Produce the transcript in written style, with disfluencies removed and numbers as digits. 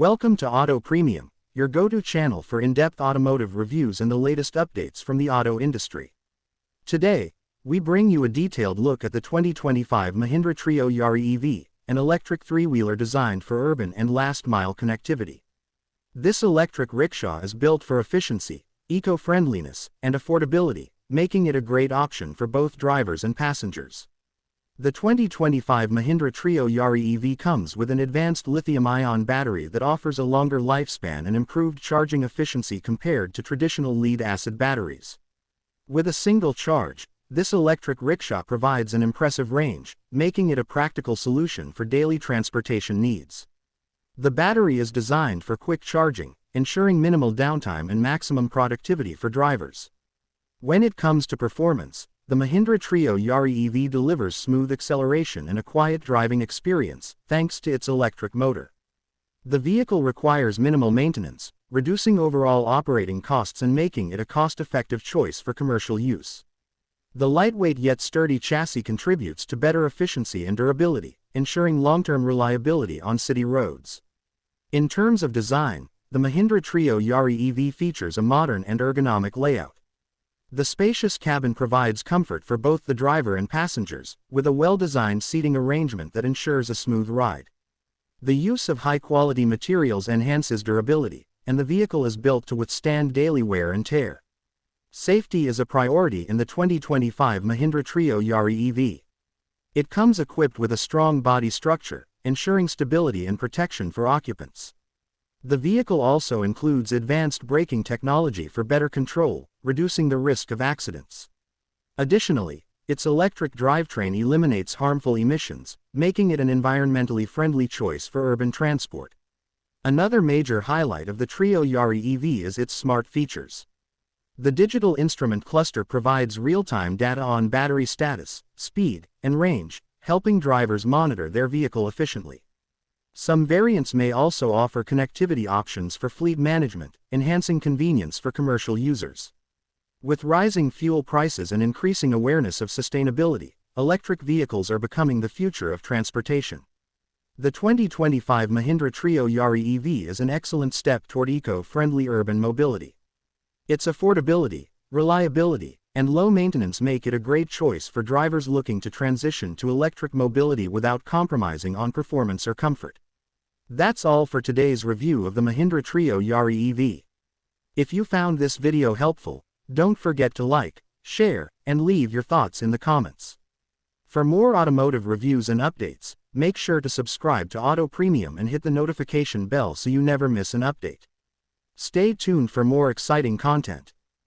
Welcome to Auto Premium, your go-to channel for in-depth automotive reviews and the latest updates from the auto industry. Today, we bring you a detailed look at the 2025 Mahindra Treo Yaari EV, an electric three-wheeler designed for urban and last-mile connectivity. This electric rickshaw is built for efficiency, eco-friendliness, and affordability, making it a great option for both drivers and passengers. The 2025 Mahindra Treo Yaari EV comes with an advanced lithium-ion battery that offers a longer lifespan and improved charging efficiency compared to traditional lead-acid batteries. With a single charge, this electric rickshaw provides an impressive range, making it a practical solution for daily transportation needs. The battery is designed for quick charging, ensuring minimal downtime and maximum productivity for drivers. When it comes to performance, the Mahindra Treo Yaari EV delivers smooth acceleration and a quiet driving experience, thanks to its electric motor. The vehicle requires minimal maintenance, reducing overall operating costs and making it a cost-effective choice for commercial use. The lightweight yet sturdy chassis contributes to better efficiency and durability, ensuring long-term reliability on city roads. In terms of design, the Mahindra Treo Yaari EV features a modern and ergonomic layout. The spacious cabin provides comfort for both the driver and passengers, with a well-designed seating arrangement that ensures a smooth ride. The use of high-quality materials enhances durability, and the vehicle is built to withstand daily wear and tear. Safety is a priority in the 2025 Mahindra Treo Yaari EV. It comes equipped with a strong body structure, ensuring stability and protection for occupants. The vehicle also includes advanced braking technology for better control, reducing the risk of accidents. Additionally, its electric drivetrain eliminates harmful emissions, making it an environmentally friendly choice for urban transport. Another major highlight of the Treo Yaari EV is its smart features. The digital instrument cluster provides real-time data on battery status, speed, and range, helping drivers monitor their vehicle efficiently. Some variants may also offer connectivity options for fleet management, enhancing convenience for commercial users. With rising fuel prices and increasing awareness of sustainability, electric vehicles are becoming the future of transportation. The 2025 Mahindra Treo Yaari EV is an excellent step toward eco-friendly urban mobility. Its affordability, reliability, and low maintenance make it a great choice for drivers looking to transition to electric mobility without compromising on performance or comfort. That's all for today's review of the Mahindra Treo Yaari EV. If you found this video helpful, don't forget to like, share, and leave your thoughts in the comments. For more automotive reviews and updates, make sure to subscribe to Auto Premium and hit the notification bell so you never miss an update. Stay tuned for more exciting content.